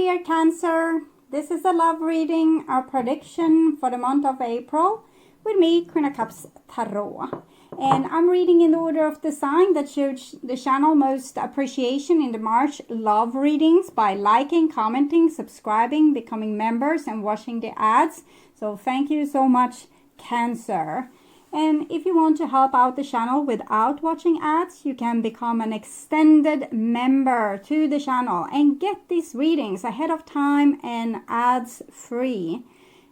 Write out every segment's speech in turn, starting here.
dear Cancer. This is a love reading, our prediction for the month of April with me, Queen of Cups Tarot. And I'm reading in the order of the sign that showed the channel most appreciation in the March love readings by liking, commenting, subscribing, becoming members and watching the ads. So thank you so much, Cancer. And if you want to help out the channel without watching ads, you can become an extended member to the channel and get these readings ahead of time and ads free.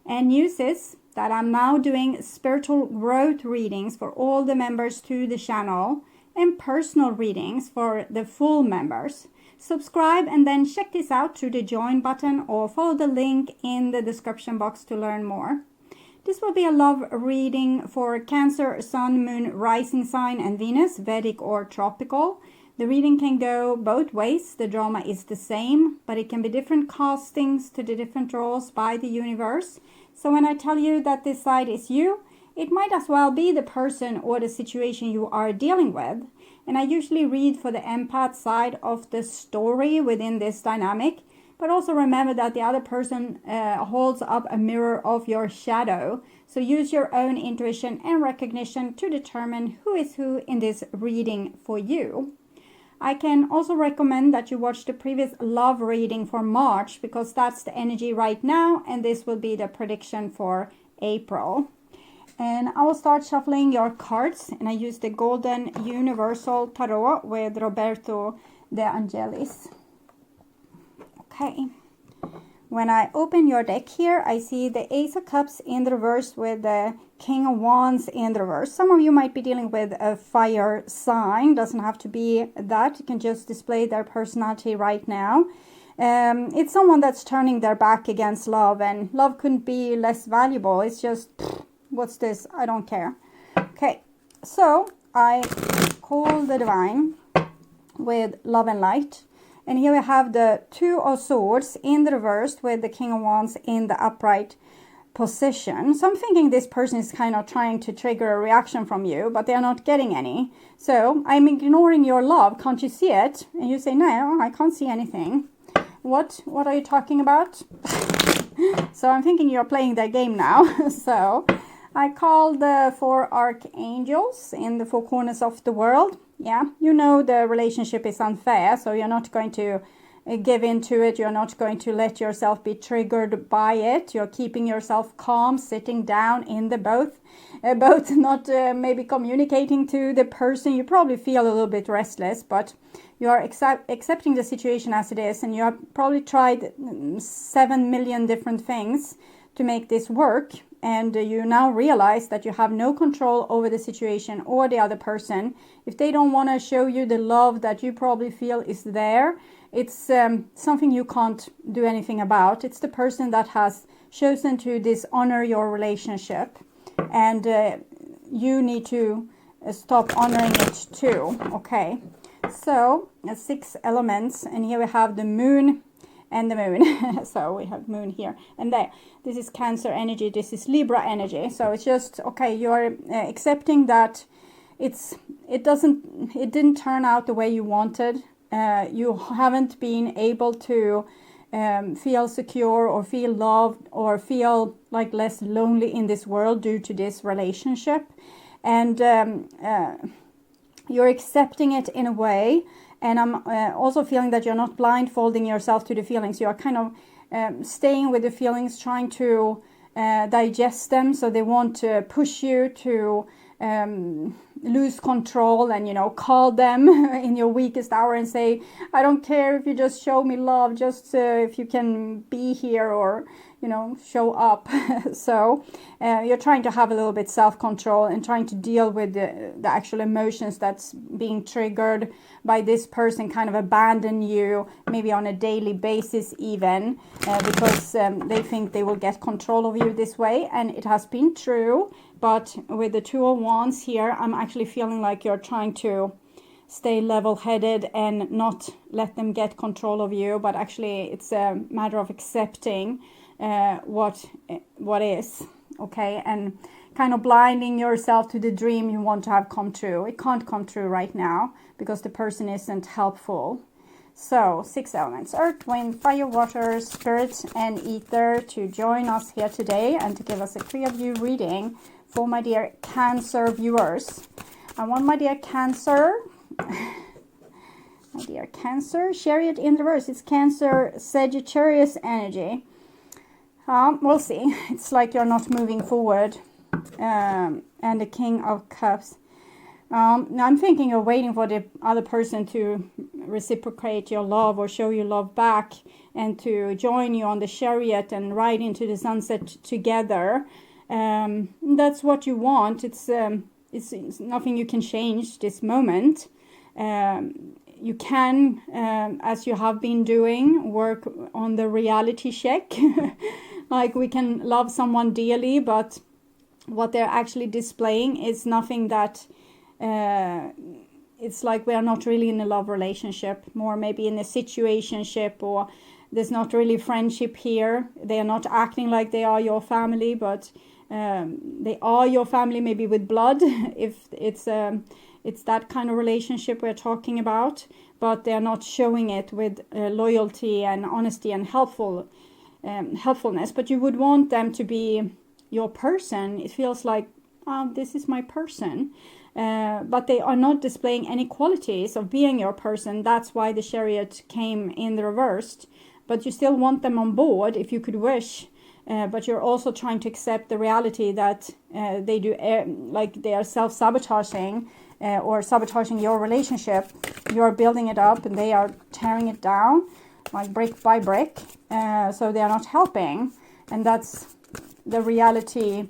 And news is that I'm now doing spiritual growth readings for all the members to the channel and personal readings for the full members. Subscribe and then check this out through the join button or follow the link in the description box to learn more. This will be a love reading for Cancer, Sun, Moon, Rising Sign, and Venus, Vedic or Tropical. The reading can go both ways. The drama is the same, but it can be different castings to the different roles by the universe. So when I tell you that this side is you, it might as well be the person or the situation you are dealing with. And I usually read for the empath side of the story within this dynamic. But also remember that the other person holds up a mirror of your shadow. So use your own intuition and recognition to determine who is who in this reading for you. I can also recommend that you watch the previous love reading for March because that's the energy right now. And this will be the prediction for April. And I will start shuffling your cards. And I use the Golden Universal Tarot with Roberto De Angelis. Okay, when I open your deck here, I see the Ace of Cups in the reverse with the King of Wands in the reverse. Some of you might be dealing with a fire sign. Doesn't have to be that. You can just display their personality right now. It's someone that's turning their back against love, and love couldn't be less valuable. It's just, what's this? I don't care. Okay, so I call the Divine with Love and Light. And here we have the Two of Swords in the reverse with the King of Wands in the upright position. So I'm thinking this person is kind of trying to trigger a reaction from you, but they're not getting any. So I'm ignoring your love. Can't you see it? And you say, no, I can't see anything. What are you talking about? So I'm thinking you're playing their game now. So I call the four archangels in the four corners of the world. Yeah, you know the relationship is unfair, so you're not going to give into it. You're not going to let yourself be triggered by it. You're keeping yourself calm, sitting down in the boat, not maybe communicating to the person. You probably feel a little bit restless, but you are accepting the situation as it is, and you have probably tried 7 million different things to make this work. And you now realize that you have no control over the situation or the other person. If they don't want to show you the love that you probably feel is there, it's something you can't do anything about. It's the person that has chosen to dishonor your relationship. And you need to stop honoring it too. Okay, so 6 elements. And here we have the moon and the moon. So we have moon here and there. This is Cancer energy, this is Libra energy. So it's just, okay, you're accepting that it didn't turn out the way you wanted. You haven't been able to feel secure or feel loved or feel like less lonely in this world due to this relationship. And you're accepting it in a way. And I'm also feeling that you're not blindfolding yourself to the feelings. You are kind of staying with the feelings, trying to digest them, so they won't push you to lose control and, you know, call them in your weakest hour and say, I don't care if you just show me love, just if you can be here or, you know, show up. So you're trying to have a little bit self-control and trying to deal with the actual emotions that's being triggered by this person kind of abandon you, maybe on a daily basis even, because they think they will get control of you this way. And it has been true, but with the Two of Wands here, I'm actually feeling like you're trying to stay level-headed and not let them get control of you, but actually it's a matter of accepting what is, okay, and kind of blinding yourself to the dream you want to have come true. It can't come true right now because the person isn't helpful. So 6 elements, earth, wind, fire, water, spirit, and ether, to join us here today and to give us a clear view reading for my dear Cancer viewers. I want my dear Cancer, Chariot in reverse. It's Cancer, Sagittarius energy. We'll see. It's like you're not moving forward. And the King of Cups. Now I'm thinking you're waiting for the other person to reciprocate your love or show you love back and to join you on the chariot and ride into the sunset together. That's what you want. It's nothing you can change this moment. You can, as you have been doing, work on the reality check. Like we can love someone dearly, but what they're actually displaying is nothing that it's like we are not really in a love relationship, more maybe in a situationship, or there's not really friendship here. They are not acting like they are your family, but they are your family, maybe with blood, if it's that kind of relationship we're talking about, but they're not showing it with loyalty and honesty and helpfulness. But you would want them to be your person. It feels like, this is my person. But they are not displaying any qualities of being your person. That's why the chariot came in the reversed. But you still want them on board if you could wish. But you're also trying to accept the reality that they do, like they are self-sabotaging or sabotaging your relationship. You're building it up and they are tearing it down, like brick by brick. So they are not helping. And that's the reality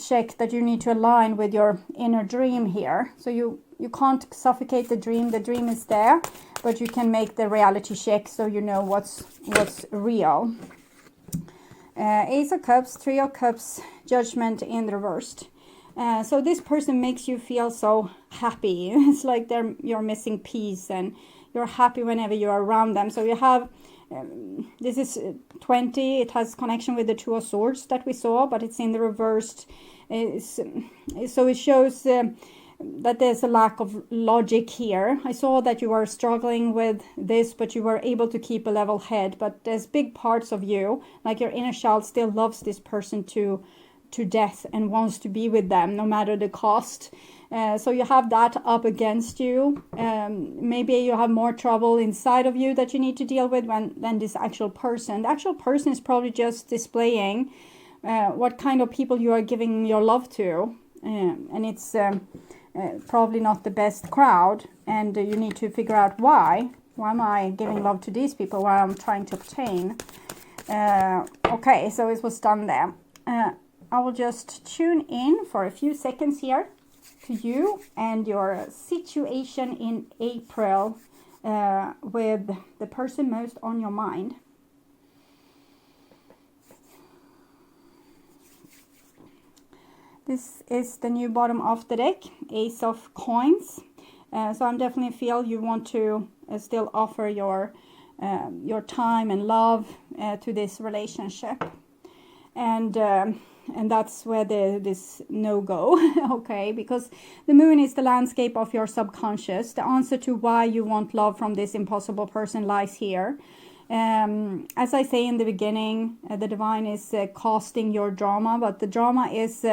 check that you need to align with your inner dream here. So you can't suffocate the dream is there, but you can make the reality check so you know what's real. Ace of Cups, Three of Cups, Judgment in the reversed. So this person makes you feel so happy. It's like you're missing peace and you're happy whenever you're around them. So you have this is 20. It has connection with the Two of Swords that we saw, but it's in the reversed. So it shows that there's a lack of logic here. I saw that you were struggling with this, but you were able to keep a level head. But there's big parts of you, like your inner child, still loves this person to death and wants to be with them no matter the cost. So you have that up against you. Maybe you have more trouble inside of you that you need to deal with than this actual person. The actual person is probably just displaying what kind of people you are giving your love to. And it's probably not the best crowd. And you need to figure out why. Why am I giving love to these people? Why I'm trying to obtain. Okay, so it was done there. I will just tune in for a few seconds here to you and your situation in April with the person most on your mind. This is the new bottom of the deck, Ace of Coins. So I'm definitely feel you want to still offer your time and love to this relationship. And that's where this no-go, okay? Because the moon is the landscape of your subconscious. The answer to why you want love from this impossible person lies here. As I say in the beginning, the divine is casting your drama, but the drama is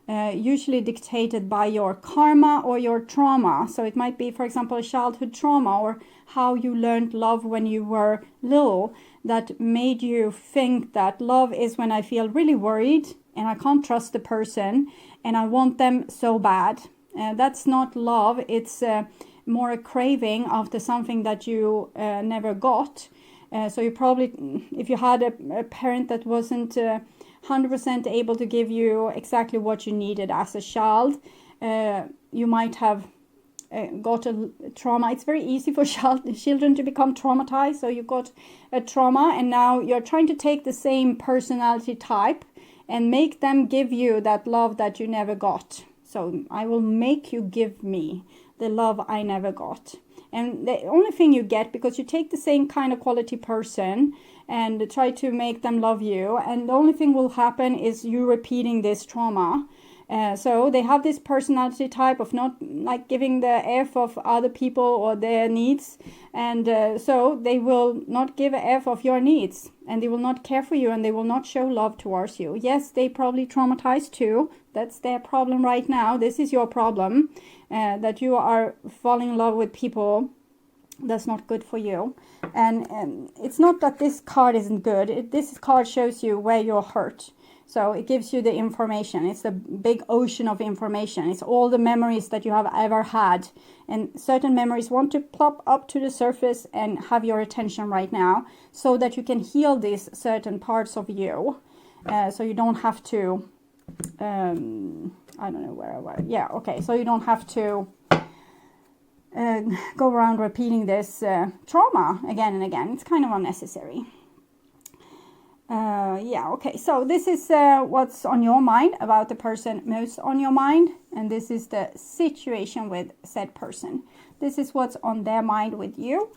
usually dictated by your karma or your trauma. So it might be, for example, a childhood trauma or how you learned love when you were little that made you think that love is when I feel really worried and I can't trust the person and I want them so bad. That's not love. It's more a craving after something that you never got. So you probably, if you had a parent that wasn't 100% able to give you exactly what you needed as a child, you might have got a trauma. It's very easy for children to become traumatized. So you got a trauma and now you're trying to take the same personality type and make them give you that love that you never got. So I will make you give me the love I never got. And the only thing you get, because you take the same kind of quality person and try to make them love you, and the only thing will happen is you repeating this trauma. So they have this personality type of not like giving the F of other people or their needs. And so they will not give a F of your needs, and they will not care for you, and they will not show love towards you. Yes, they probably traumatized too. That's their problem right now. This is your problem, that you are falling in love with people that's not good for you. And it's not that this card isn't good. This card shows you where you're hurt. So it gives you the information. It's a big ocean of information. It's all the memories that you have ever had. And certain memories want to plop up to the surface and have your attention right now, so that you can heal these certain parts of you. So you don't have to, I don't know where I was. Yeah, okay. So you don't have to go around repeating this trauma again and again. It's kind of unnecessary. Yeah, okay, so this is what's on your mind about the person most on your mind, and this is the situation with said person. This is what's on their mind with you,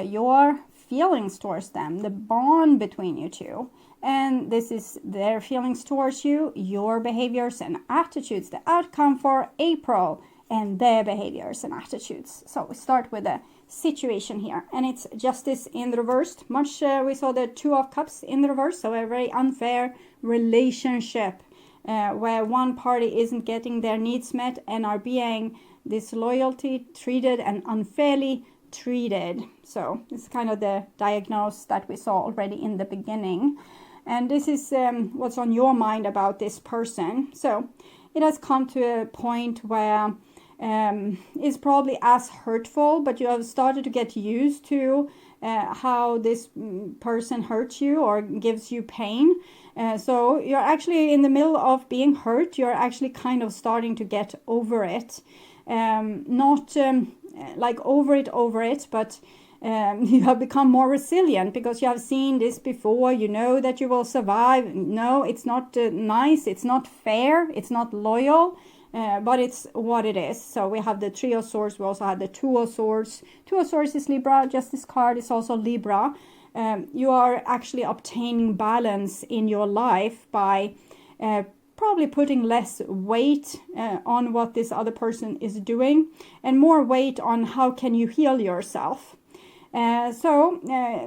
your feelings towards them, the bond between you two, and this is their feelings towards you, your behaviors and attitudes, the outcome for April, and their behaviors and attitudes. So we start with the situation here, and it's justice in the reverse. We saw the 2 of Cups in the reverse, so a very unfair relationship where one party isn't getting their needs met and are being disloyalty treated and unfairly treated. So it's kind of the diagnosis that we saw already in the beginning, and this is what's on your mind about this person. So it has come to a point where is probably as hurtful, but you have started to get used to how this person hurts you or gives you pain. So you're actually in the middle of being hurt. You're actually kind of starting to get over it. Not like over it, but you have become more resilient because you have seen this before. You know that you will survive. No, it's not nice. It's not fair. It's not loyal. But it's what it is. So we have the 3 of Swords. We also have the 2 of Swords. 2 of Swords is Libra. Justice card is also Libra. You are actually obtaining balance in your life by probably putting less weight on what this other person is doing, and more weight on how can you heal yourself. So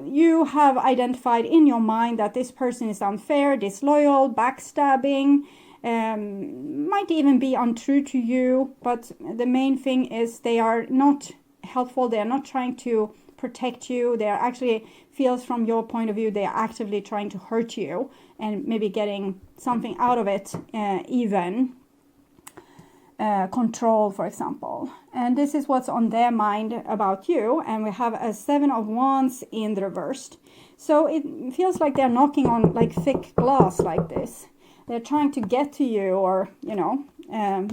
you have identified in your mind that this person is unfair, disloyal, backstabbing, might even be untrue to you, but the main thing is they are not helpful. They are not trying to protect you. They are actually, feels from your point of view, they are actively trying to hurt you and maybe getting something out of it, even control, for example. And this is what's on their mind about you. And we have a 7 of Wands in the reversed. So it feels like they're knocking on like thick glass like this. They're trying to get to you, or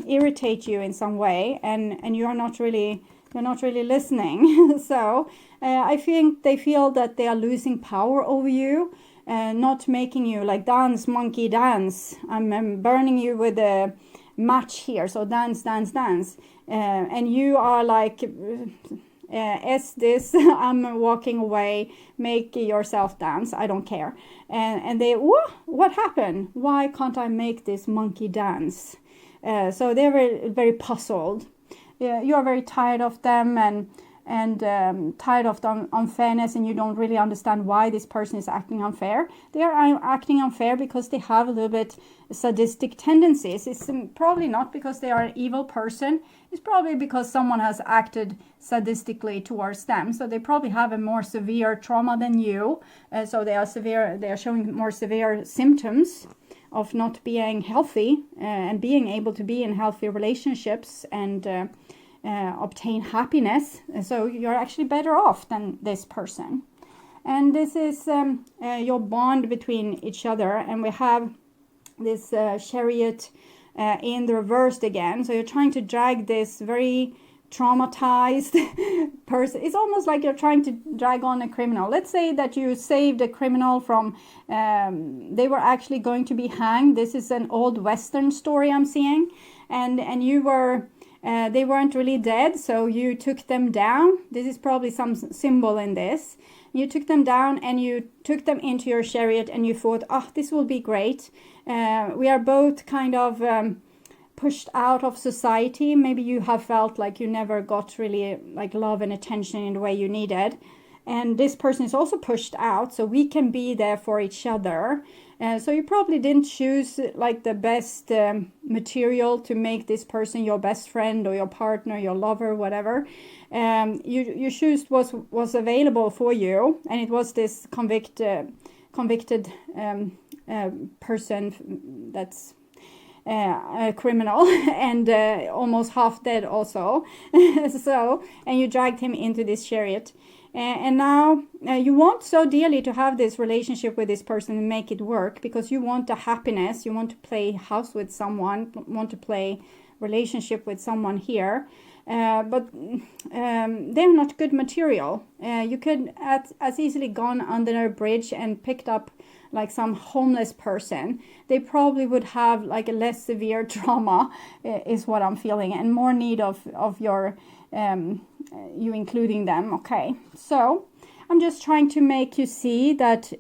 irritate you in some way, and you're not really listening. So I think they feel that they are losing power over you, not making you like dance, monkey dance. I'm burning you with a match here, so dance, and you are like, this, I'm walking away, make yourself dance, I don't care. And they, what happened? Why can't I make this monkey dance? So they're very, very puzzled. You are very tired of them and tired of the unfairness, and you don't really understand why this person is acting unfair. They are acting unfair because they have a little bit sadistic tendencies. It's probably not because they are an evil person. It's probably because someone has acted sadistically towards them. So they probably have a more severe trauma than you. So they are showing more severe symptoms of not being healthy and being able to be in healthy relationships and obtain happiness. So you're actually better off than this person. And this is your bond between each other. And we have this Chariot in the reversed again. So you're trying to drag this very traumatized person. It's almost like you're trying to drag on a criminal. Let's say that you saved a criminal from, they were actually going to be hanged. This is an old Western story I'm seeing. And you were, they weren't really dead, so you took them down. This is probably some symbol in this. You took them down and you took them into your chariot and you thought, this will be great. We are both kind of pushed out of society. Maybe you have felt like you never got really like love and attention in the way you needed. And this person is also pushed out, so we can be there for each other. So you probably didn't choose like the best material to make this person your best friend or your partner, your lover, whatever. You choose was available for you, and it was this convicted person that's a criminal and almost half dead also. So, and you dragged him into this chariot. And now you want so dearly to have this relationship with this person and make it work, because you want the happiness, you want to play house with someone, want to play relationship with someone here. But they're not good material. You could as easily gone under a bridge and picked up like some homeless person. They probably would have like a less severe trauma, is what I'm feeling, and more need of your you including them. Okay, so I'm just trying to make you see that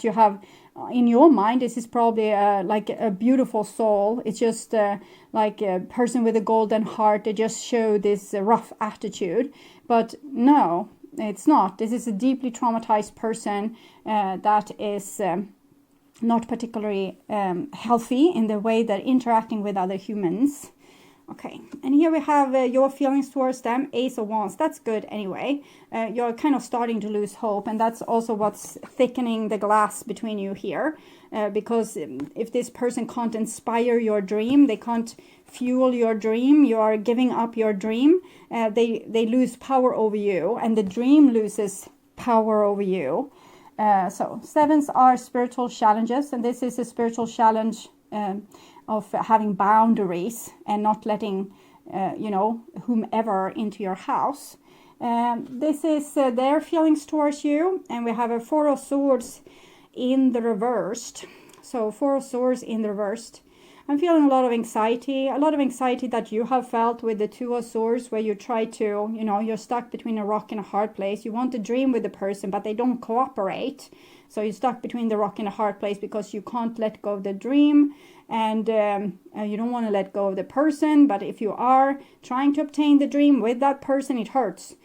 you have in your mind, this is probably like a beautiful soul. It's just like a person with a golden heart. They just show this rough attitude, but no, it's not. This is a deeply traumatized person that is not particularly healthy in the way they're interacting with other humans. Okay, and here we have your feelings towards them, Ace of Wands. That's good anyway. You're kind of starting to lose hope, and that's also what's thickening the glass between you here. Because if this person can't inspire your dream, they can't fuel your dream, you are giving up your dream, they lose power over you, and the dream loses power over you. So sevens are spiritual challenges, and this is a spiritual challenge of having boundaries and not letting, whomever into your house. This is their feelings towards you, and we have a Four of Swords in the reversed. So Four of Swords in the reversed. I'm feeling a lot of anxiety that you have felt with the Two of Swords, where you try to, you're stuck between a rock and a hard place. You want to dream with the person, but they don't cooperate. So you're stuck between the rock and a hard place because you can't let go of the dream, and you don't want to let go of the person. But if you are trying to obtain the dream with that person, it hurts.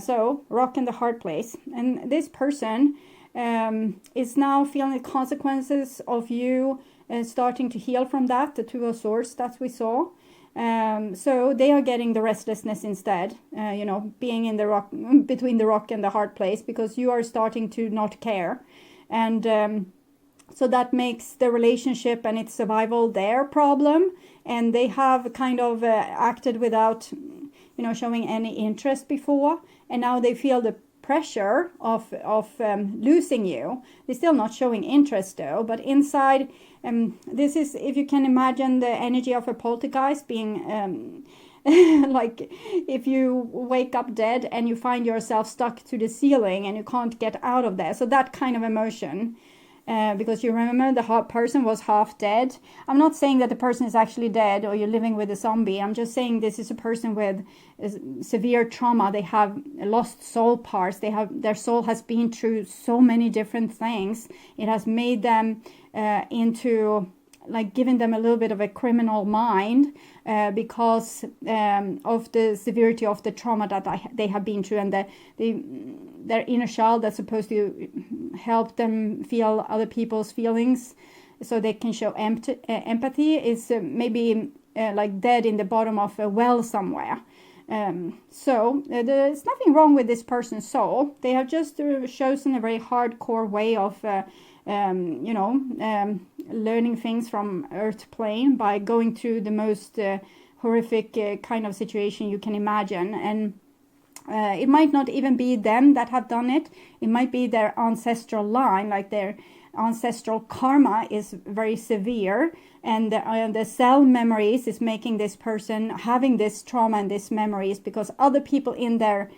So rock in the hard place. And this person is now feeling the consequences of you starting to heal from that, the Two of Swords that we saw. So they are getting the restlessness instead, being in the rock, between the rock and the hard place, because you are starting to not care. And so that makes the relationship and its survival their problem. And they have kind of acted without, showing any interest before. And now they feel the pressure of losing you. They're still not showing interest though, but inside, this is, if you can imagine the energy of a poltergeist being like if you wake up dead and you find yourself stuck to the ceiling and you can't get out of there. So that kind of emotion, because you remember the person was half dead. I'm not saying that the person is actually dead or you're living with a zombie. I'm just saying this is a person with severe trauma. They have lost soul parts. Their soul has been through so many different things. It has made them into, like, giving them a little bit of a criminal mind because of the severity of the trauma that they have been through, and their inner child that's supposed to help them feel other people's feelings so they can show empathy is maybe like dead in the bottom of a well somewhere. So there's nothing wrong with this person's soul. They have just chosen a very hardcore way of learning things from earth plane by going through the most horrific kind of situation you can imagine. And it might not even be them that have done it. It might be their ancestral line, like their ancestral karma is very severe, and the cell memories is making this person having this trauma and these memories because other people in their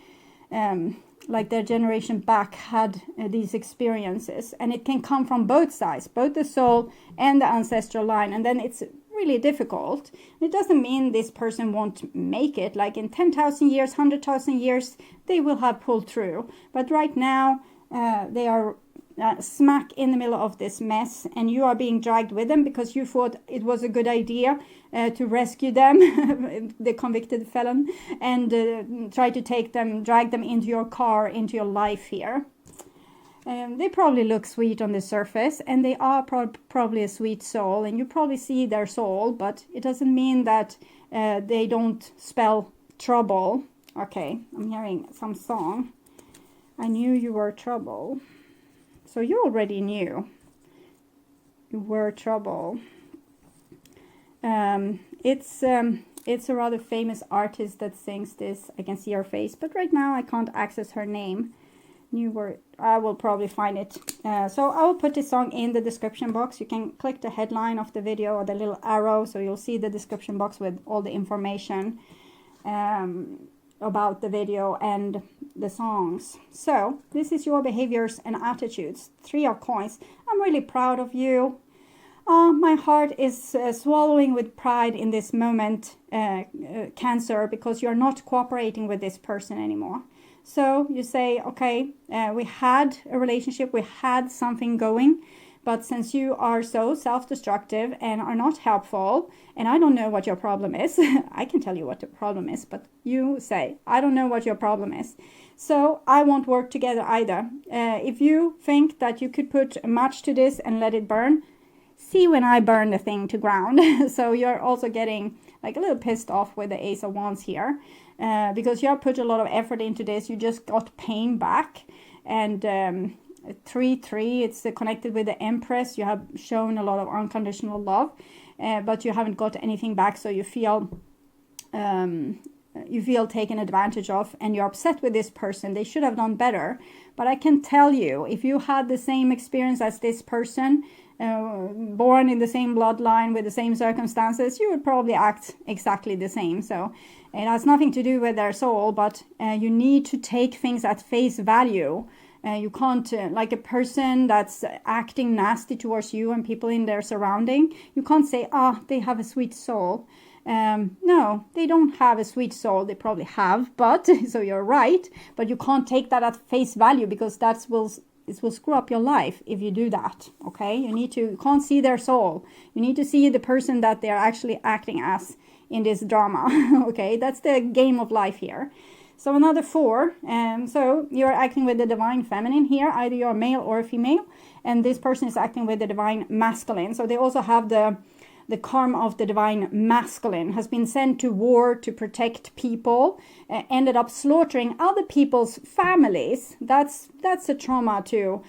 like their generation back had these experiences. And it can come from both sides, both the soul and the ancestral line, and then it's really difficult. It doesn't mean this person won't make it. Like in 10,000 years, 100,000 years, they will have pulled through. But right now, they are smack in the middle of this mess, and you are being dragged with them because you thought it was a good idea to rescue them, the convicted felon, and try to drag them into your car, into your life here. They probably look sweet on the surface, and they are probably a sweet soul, and you probably see their soul, but it doesn't mean that they don't spell trouble. Okay, I'm hearing some song. I knew you were trouble. So you already knew you were trouble. It's a rather famous artist that sings this. I can see her face, but right now I can't access her name. I will probably find it. So I will put this song in the description box. You can click the headline of the video or the little arrow, so you'll see the description box with all the information about the video and the songs. So this is your behaviors and attitudes. 3 of coins. I'm really proud of you. My heart is swallowing with pride in this moment, Cancer, because you're not cooperating with this person anymore. So you say, okay, we had a relationship, we had something going, but since you are so self-destructive and are not helpful, and I don't know what your problem is, I can tell you what the problem is, but you say, I don't know what your problem is. So I won't work together either. If you think that you could put a match to this and let it burn, see when I burn the thing to ground. So you're also getting like a little pissed off with the Ace of Wands here, because you have put a lot of effort into this. You just got pain back, and 3-3, it's connected with the Empress. You have shown a lot of unconditional love, but you haven't got anything back, so you feel taken advantage of, and you're upset with this person. They should have done better. But I can tell you, if you had the same experience as this person, born in the same bloodline with the same circumstances, you would probably act exactly the same. So it has nothing to do with their soul, but you need to take things at face value. You can't, like a person that's acting nasty towards you and people in their surrounding, you can't say, they have a sweet soul. No, they don't have a sweet soul. They probably have, but so you're right, but you can't take that at face value, because it will screw up your life if you do that. Okay, you can't see their soul. You need to see the person that they're actually acting as in this drama. Okay, that's the game of life here. So another 4, so you're acting with the divine feminine here, either you're male or female, and this person is acting with the divine masculine. So they also have the karma of the divine masculine, has been sent to war to protect people, ended up slaughtering other people's families. That's a trauma to,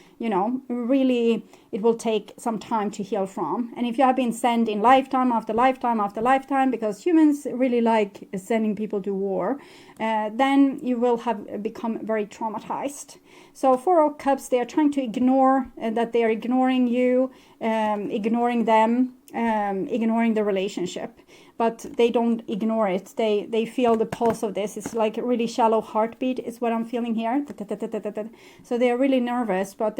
really it will take some time to heal from. And if you have been sent in lifetime after lifetime after lifetime, because humans really like sending people to war, then you will have become very traumatized. So 4 of Cups, they are trying to ignore that they are ignoring you, ignoring them, ignoring the relationship, but they don't ignore it. They feel the pulse of this. It's like a really shallow heartbeat is what I'm feeling here. So they're really nervous, but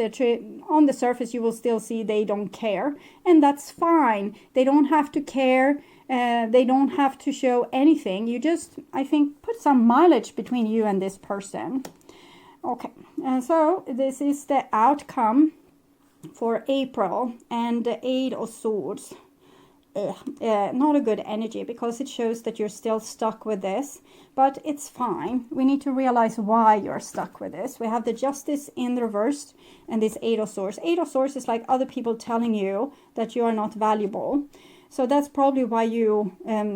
on the surface you will still see they don't care, and that's fine. They don't have to care. They don't have to show anything. You just, I think, put some mileage between you and this person. Okay, so this is the outcome for April, and the 8 of Swords. Not a good energy, because it shows that you're still stuck with this, but it's fine. We need to realize why you're stuck with this. We have the Justice in the reverse and this 8 of Swords. 8 of Swords is like other people telling you that you are not valuable. So that's probably why you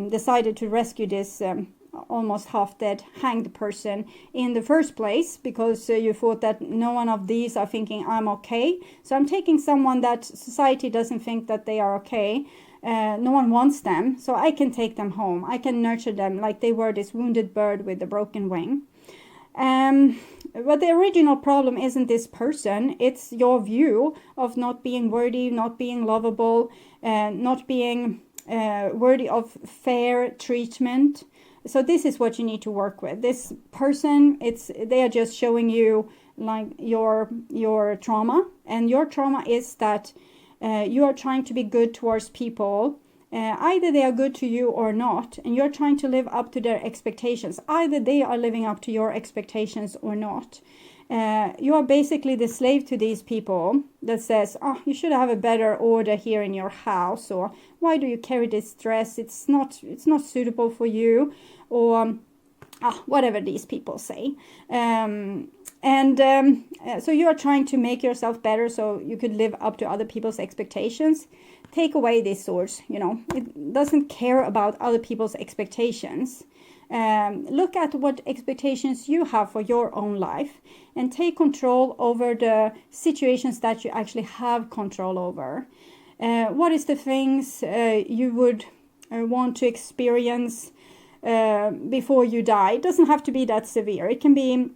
decided to rescue this almost half-dead hanged person in the first place, because you thought that no one of these are thinking I'm okay. So I'm taking someone that society doesn't think that they are okay. No one wants them, so I can take them home. I can nurture them like they were this wounded bird with a broken wing. But the original problem isn't this person. It's your view of not being worthy, not being lovable, not being worthy of fair treatment. So this is what you need to work with. This person, they are just showing you like your trauma, and your trauma is that you are trying to be good towards people. Either they are good to you or not, and you're trying to live up to their expectations. Either they are living up to your expectations or not. you are basically the slave to these people that says, oh, you should have a better order here in your house, or why do you carry this dress? It's not suitable for you, or whatever these people say. So you are trying to make yourself better so you could live up to other people's expectations. Take away these swords, it doesn't care about other people's expectations. Look at what expectations you have for your own life and take control over the situations that you actually have control over. What is the things you would want to experience before you die? It doesn't have to be that severe. It can be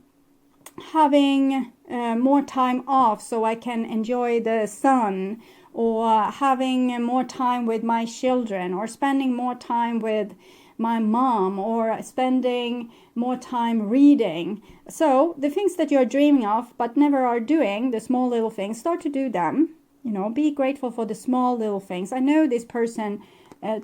having more time off so I can enjoy the sun, or having more time with my children, or spending more time with my mom, or spending more time reading. So the things that you're dreaming of but never are doing, the small little things, start to do them. Be grateful for the small little things. I know this person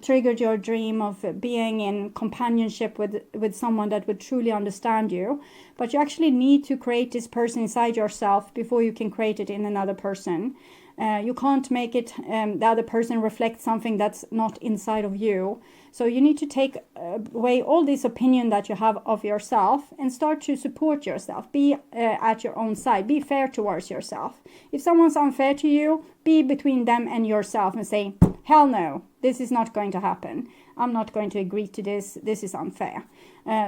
triggered your dream of being in companionship with someone that would truly understand you, but you actually need to create this person inside yourself before you can create it in another person. You can't make it the other person reflect something that's not inside of you. So you need to take away all this opinion that you have of yourself and start to support yourself. Be at your own side. Be fair towards yourself. If someone's unfair to you, be between them and yourself and say, hell no, this is not going to happen. I'm not going to agree to this. This is unfair.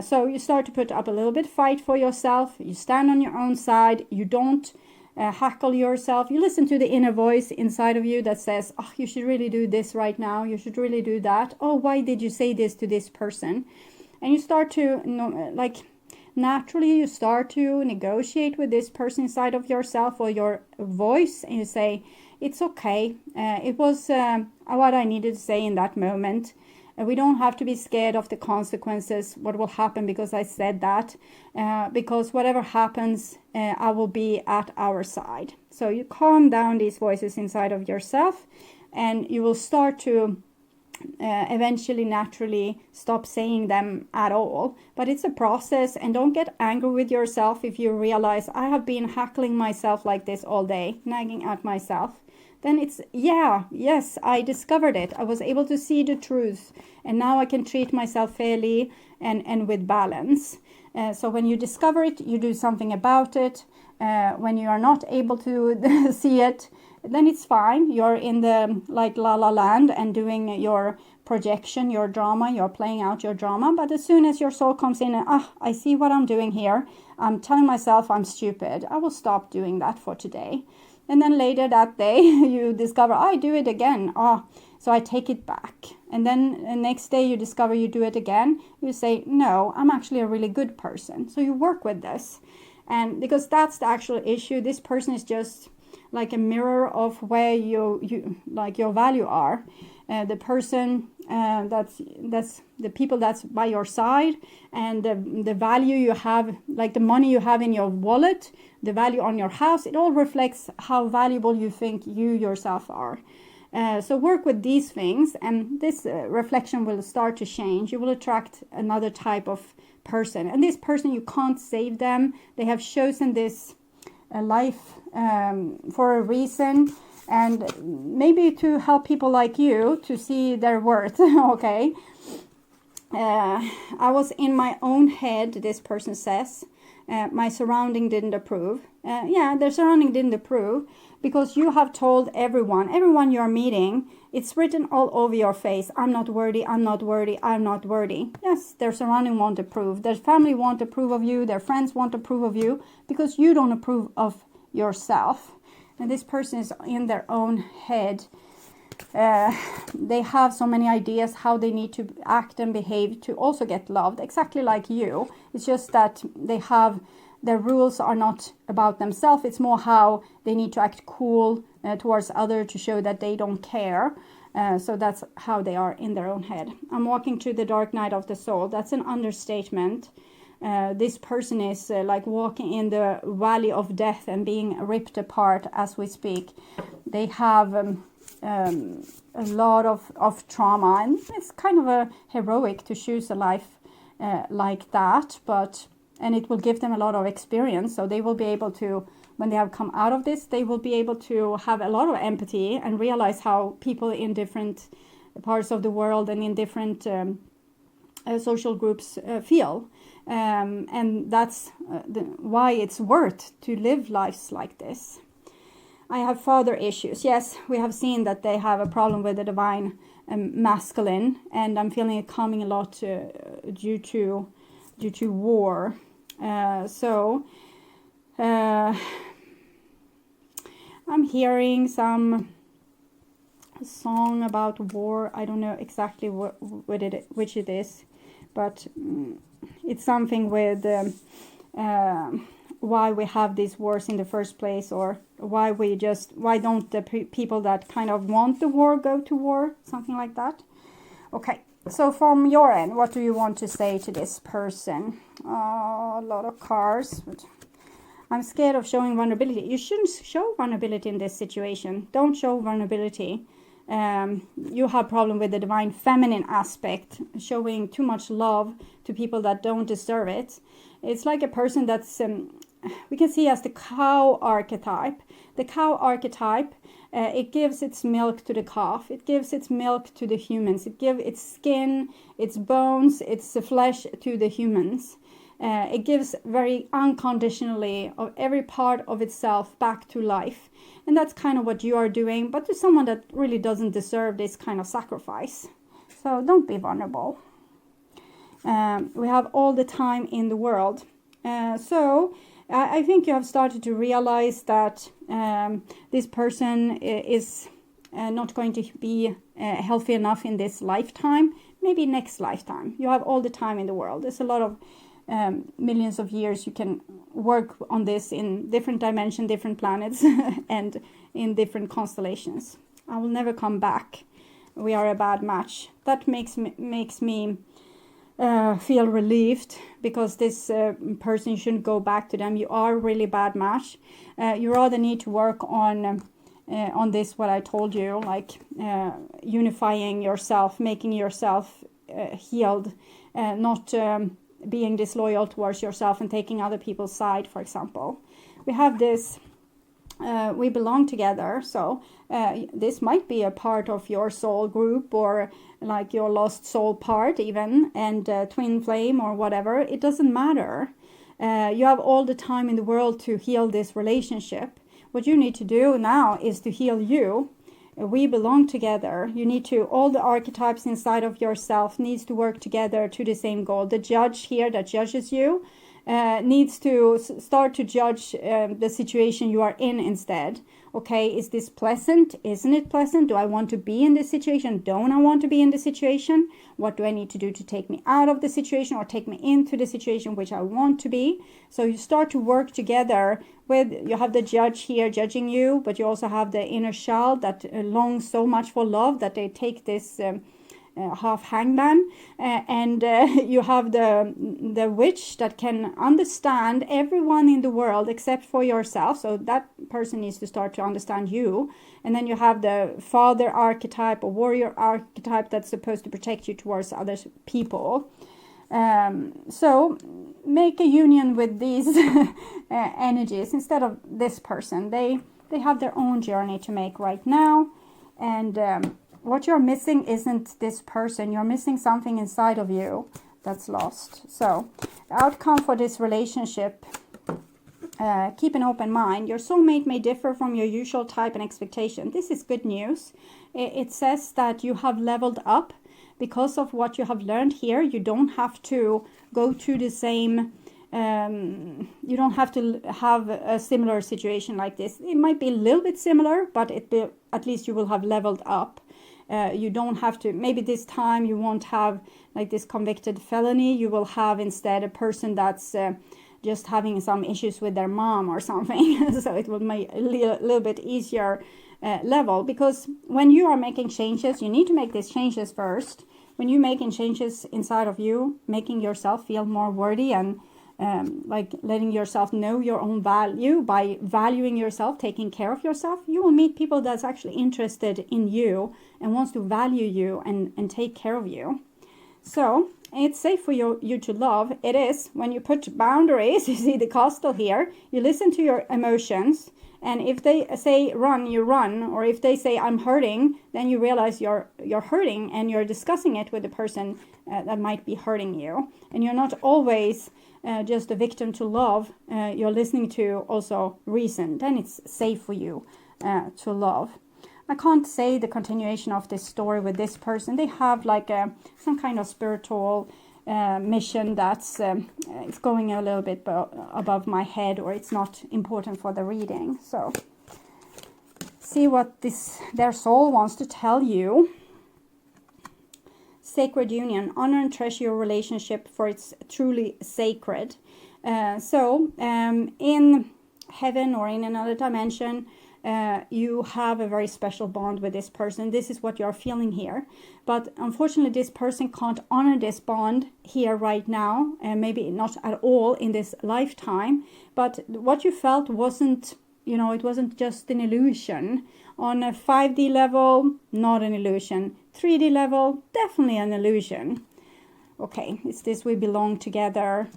So you start to put up a little bit fight for yourself. You stand on your own side. You don't hackle yourself. You listen to the inner voice inside of you that says, oh, you should really do this right now. You should really do that. Oh, why did you say this to this person? And you start to, naturally you start to negotiate with this person inside of yourself, or your voice, and you say, it's okay. It was what I needed to say in that moment. We don't have to be scared of the consequences, what will happen because I said that, because whatever happens, I will be at our side. So you calm down these voices inside of yourself, and you will start to eventually naturally stop saying them at all. But it's a process, and don't get angry with yourself if you realize I have been hackling myself like this all day, nagging at myself. Then it's, yes, I discovered it. I was able to see the truth, and now I can treat myself fairly and with balance. So when you discover it, you do something about it. When you are not able to see it, then it's fine. You're in the la la land and doing your projection, your drama. You're playing out your drama. But as soon as your soul comes in and, I see what I'm doing here. I'm telling myself I'm stupid. I will stop doing that for today. And then later that day, you discover, I do it again. So I take it back. And then the next day you discover you do it again. You say, no, I'm actually a really good person. So you work with this. And because that's the actual issue, this person is just like a mirror of where you like your value are. The person that's the people that's by your side, and the value you have, like the money you have in your wallet, the value on your house, it all reflects how valuable you think you yourself are. So work with these things, and this reflection will start to change. You will attract another type of person, and this person, you can't save them. They have chosen this life for a reason, and maybe to help people like you to see their worth. Okay. I was in my own head, this person says. My surrounding didn't approve. Their surrounding didn't approve because you have told everyone you're meeting, it's written all over your face, I'm not worthy, I'm not worthy, I'm not worthy. Yes, their surrounding won't approve. Their family won't approve of you. Their friends won't approve of you because you don't approve of yourself. And this person is in their own head. They have so many ideas how they need to act and behave to also get loved, exactly like you. It's just that their rules are not about themselves. It's more how they need to act cool towards others to show that they don't care. So that's how they are in their own head. I'm walking through the dark night of the soul. That's an understatement. This person is like walking in the valley of death and being ripped apart as we speak. They have a lot of trauma, and it's kind of a heroic to choose a life like that, but and it will give them a lot of experience. So they will be able to, when they have come out of this, they will be able to have a lot of empathy and realize how people in different parts of the world and in different social groups feel. And that's why it's worth to live lives like this. I have father issues. Yes, we have seen that they have a problem with the divine masculine, and I'm feeling it coming a lot due to war. I'm hearing some song about war. I don't know exactly which it is, but it's something with why we have these wars in the first place, or why don't the people that kind of want the war go to war, something like that. Okay, so from your end, what do you want to say to this person? A lot of cars, but I'm scared of showing vulnerability. You shouldn't show vulnerability in this situation. Don't show vulnerability. You have problem with the divine feminine aspect, showing too much love to people that don't deserve it. It's like a person that's we can see as the cow archetype. The cow archetype, it gives its milk to the calf. It gives its milk to the humans. It gives its skin, its bones, its flesh to the humans. It gives very unconditionally of every part of itself back to life. And that's kind of what you are doing, but to someone that really doesn't deserve this kind of sacrifice. So don't be vulnerable. We have all the time in the world. So I think you have started to realize that this person is not going to be healthy enough in this lifetime, maybe next lifetime. You have all the time in the world. There's a lot of millions of years you can work on this in different dimensions, different planets, and in different constellations. I will never come back. We are a bad match. That makes me feel relieved, because this person shouldn't go back to them. You are a really bad match. You rather need to work on this, what I told you, like unifying yourself, making yourself healed, not being disloyal towards yourself and taking other people's side, for example. We have this, we belong together, so this might be a part of your soul group, or like your lost soul part even, and twin flame or whatever. It doesn't matter. You have all the time in the world to heal this relationship. What you need to do now is to heal you. We belong together. You need to, all the archetypes inside of yourself needs to work together to the same goal. The judge here that judges you needs to start to judge the situation you are in instead. Okay, is this pleasant? Isn't it pleasant? Do I want to be in this situation? Don't I want to be in the situation? What do I need to do to take me out of the situation, or take me into the situation which I want to be? So you start to work together with, you have the judge here judging you, but you also have the inner child that longs so much for love that they take this half hangman, and you have the witch that can understand everyone in the world except for yourself. So that person needs to start to understand you. And then you have the father archetype, or warrior archetype, that's supposed to protect you towards other people. So make a union with these energies instead of this person. They have their own journey to make right now, and what you're missing isn't this person. You're missing something inside of you that's lost. So the outcome for this relationship, keep an open mind. Your soulmate may differ from your usual type and expectation. This is good news. It says that you have leveled up because of what you have learned here. You don't have to go to the same, you don't have to have a similar situation like this. It might be a little bit similar, but at least you will have leveled up. You don't have to, maybe this time you won't have like this convicted felony. You will have instead a person that's just having some issues with their mom or something. So it will make a little bit easier level, because when you are making changes, you need to make these changes first. When you're making changes inside of you, making yourself feel more worthy, and like letting yourself know your own value by valuing yourself, taking care of yourself, you will meet people that's actually interested in you and wants to value you and take care of you. So it's safe for you to love. It is when you put boundaries. You see the castle here. You listen to your emotions. And if they say run, you run. Or if they say I'm hurting, then you realize you're hurting and you're discussing it with the person that might be hurting you. And you're not always just a victim to love. You're listening to also reason. Then it's safe for you to love. I can't say the continuation of this story with this person. They have like some kind of spiritual mission that's it's going a little bit above my head, or it's not important for the reading. So see what their soul wants to tell you. Sacred union. Honor and treasure your relationship, for it's truly sacred. So in heaven or in another dimension, you have a very special bond with this person. This is what you're feeling here. But unfortunately, this person can't honor this bond here right now, and maybe not at all in this lifetime. But what you felt wasn't, it wasn't just an illusion. On a 5D level, not an illusion. 3D level, definitely an illusion. Okay, it's this we belong together,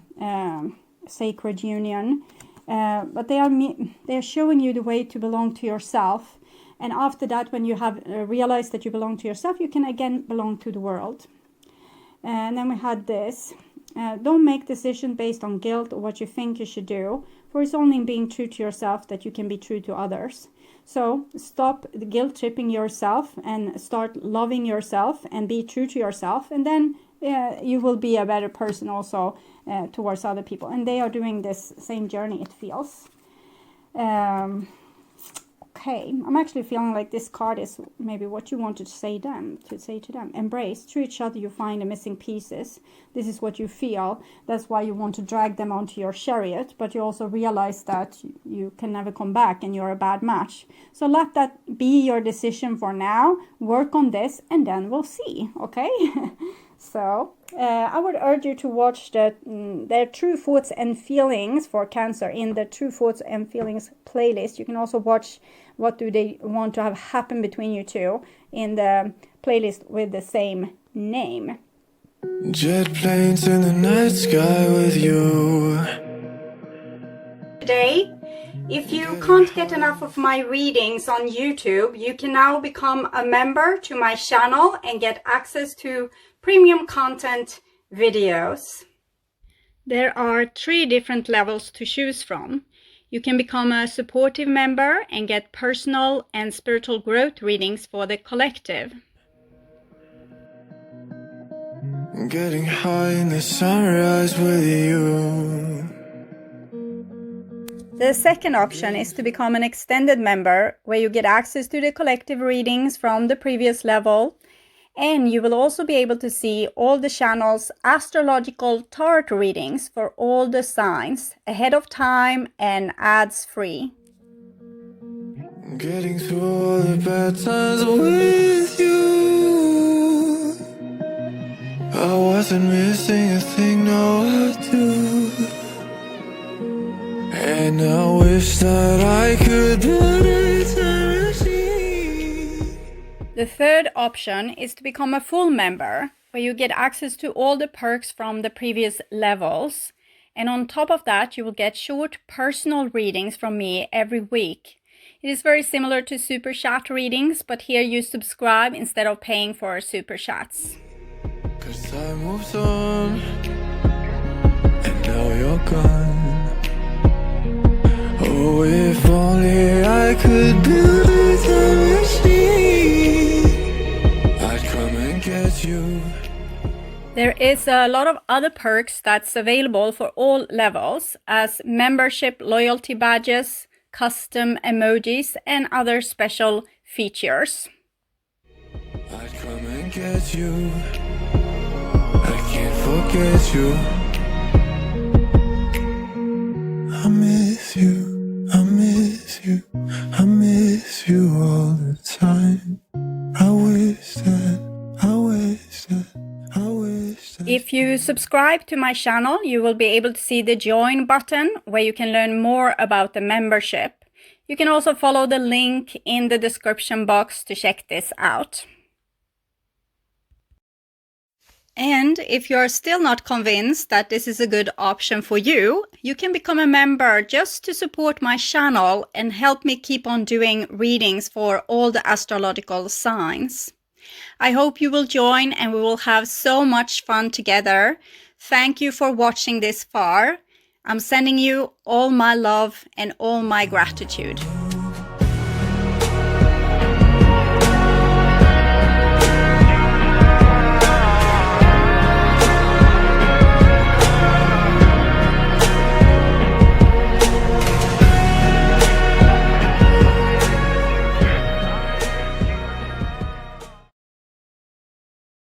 sacred union. But they are showing you the way to belong to yourself. And after that, when you have realized that you belong to yourself, you can again belong to the world. And then we had this. Don't make decisions based on guilt or what you think you should do. For it's only in being true to yourself that you can be true to others. So stop guilt tripping yourself and start loving yourself and be true to yourself. And then you will be a better person also towards other people. And they are doing this same journey, it feels. Okay, I'm actually feeling like this card is maybe what you wanted to say to them. Embrace. Through each other you find the missing pieces. This is what you feel. That's why you want to drag them onto your chariot. But you also realize that you can never come back and you're a bad match. So let that be your decision for now. Work on this and then we'll see. Okay? So I would urge you to watch their True Thoughts and Feelings for Cancer in the True Thoughts and Feelings playlist. You can also watch what do they want to have happen between you two in the playlist with the same name. Jet planes in the night sky with you. Today, if you can't get enough of my readings on YouTube, you can now become a member to my channel and get access to premium content videos. There are 3 different levels to choose from. You can become a supportive member and get personal and spiritual growth readings for the collective. Getting high in the sunrise with you. The second option is to become an extended member, where you get access to the collective readings from the previous level. And you will also be able to see all the channel's astrological tarot readings for all the signs ahead of time and ads free. Getting through all the bad times with you. I wasn't missing a thing, no I do. And I wish that I could better eternity. The third option is to become a full member, where you get access to all the perks from the previous levels. And on top of that, you will get short personal readings from me every week. It is very similar to super chat readings, but here you subscribe instead of paying for super chats. 'Cause time moves on, and now you're gone. Oh, if only I could build a time machine, I'd come and get you. There is a lot of other perks that's available for all levels, as membership loyalty badges, custom emojis, and other special features. I'd come and get you. I can't forget you. I miss you, I miss you, I miss you all the time. I wish that. If you subscribe to my channel, you will be able to see the join button, where you can learn more about the membership. You can also follow the link in the description box to check this out. And if you're still not convinced that this is a good option for you, you can become a member just to support my channel and help me keep on doing readings for all the astrological signs. I hope you will join and we will have so much fun together. Thank you for watching this far. I'm sending you all my love and all my gratitude.